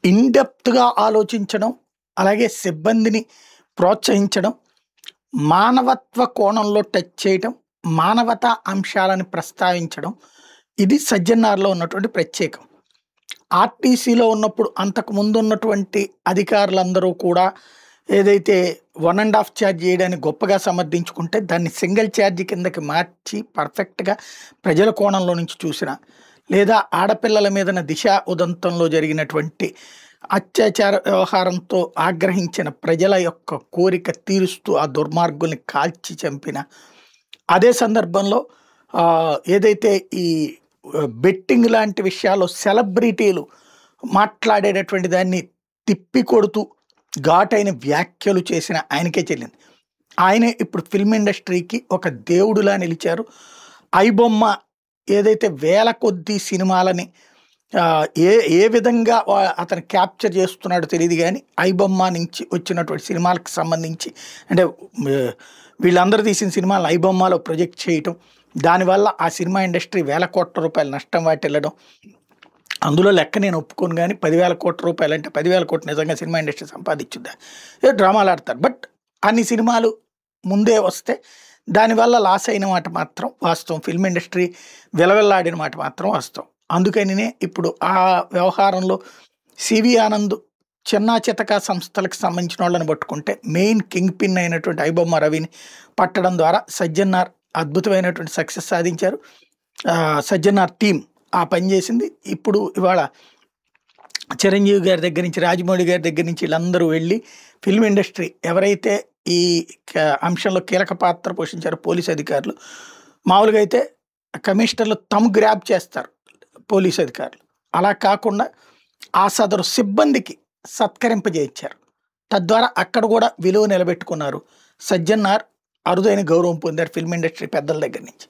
In డెప్త్‌గా ఆలోచించడం, అలాగే సిబ్బందిని ప్రోత్సహించడం, మానవత్వ కోణంలో టచ్ చేయటం, మానవతా అంశాలను ప్రస్తావించడం, ఇది సజ్జనార్‌లో ఉన్నటువంటి ప్రత్యేకం. ఆర్టీసీలో ఉన్నప్పుడు అంతకు ముందు ఉన్నటువంటి అధికారులందరూ కూడా ఏదైతే 1½ ఛార్జ్ చేయడాన్ని గొప్పగా సమర్థించుకుంటే, దాన్ని సింగిల్ ఛార్జ్ కిందకి మార్చి పర్ఫెక్ట్‌గా ప్రజల కోణంలో నుంచి చూసిన, లేదా ఆడపిల్లల మీదన దిశ ఉదంతంలో జరిగినటువంటి అత్యాచార వ్యవహారంతో ఆగ్రహించిన ప్రజల యొక్క కోరిక తీరుస్తూ ఆ దుర్మార్గుల్ని కాల్చి చంపిన, అదే సందర్భంలో ఏదైతే ఈ బెట్టింగ్ లాంటి విషయాల్లో సెలబ్రిటీలు మాట్లాడేటటువంటి దాన్ని తిప్పికొడుతూ ఘాటైన వ్యాఖ్యలు చేసిన ఆయనకే చెల్లింది. ఆయనే ఇప్పుడు ఫిల్మ్ ఇండస్ట్రీకి ఒక దేవుడులా నిలిచారు. ఐబొమ్మ ఏదైతే వేల కొద్దీ సినిమాలని ఏ ఏ విధంగా అతను క్యాప్చర్ చేస్తున్నాడో తెలియదు కానీ, ఐబొమ్మ నుంచి వచ్చినటువంటి సినిమాలకు సంబంధించి అంటే వీళ్ళందరూ తీసిన సినిమాలు ఐబొమ్మలో ప్రొజెక్ట్ చేయటం, దానివల్ల ఆ సినిమా ఇండస్ట్రీ వేల కోట్ల రూపాయలు నష్టం వాటిల్లడం, అందులో లెక్క నేను ఒప్పుకోను కానీ 10,000 కోట్ల రూపాయలు అంటే 10,000 కోట్లు నిజంగా సినిమా ఇండస్ట్రీ సంపాదించుద్దా? ఏదో డ్రామాలు ఆడతారు. బట్ అన్ని సినిమాలు ముందే వస్తే దానివల్ల లాస్ అయిన మాట మాత్రం వాస్తవం. ఫిల్మ్ ఇండస్ట్రీ విలవిల్లాడిన మాట మాత్రం వాస్తవం. అందుకనినే ఇప్పుడు ఆ వ్యవహారంలో సివి ఆనంద్ చిన్నా చితకా సంస్థలకు సంబంధించిన వాళ్ళని పట్టుకుంటే, మెయిన్ కింగ్ పిన్ అయినటువంటి ఐబొమ్మ రవిని పట్టడం ద్వారా సజ్జనార్ అద్భుతమైనటువంటి సక్సెస్ సాధించారు. సజ్జనార్ టీం ఆ పని చేసింది. ఇప్పుడు ఇవాళ చిరంజీవి గారి దగ్గర నుంచి, రాజమౌళి గారి దగ్గర నుంచి వీళ్ళందరూ వెళ్ళి ఫిల్మ్ ఇండస్ట్రీ ఎవరైతే ఈ అంశంలో కీలక పాత్ర పోషించారో పోలీసు అధికారులు, మామూలుగా అయితే కమిషనర్లు తమ్ గ్రాబ్ చేస్తారు పోలీసు అధికారులు, అలా కాకుండా ఆ సదరు సిబ్బందికి సత్కరింపజేయించారు. తద్వారా అక్కడ కూడా విలువ నిలబెట్టుకున్నారు. సజ్జనార్ అరుదైన గౌరవం పొందారు ఫిల్మ్ ఇండస్ట్రీ పెద్దల దగ్గర నుంచి.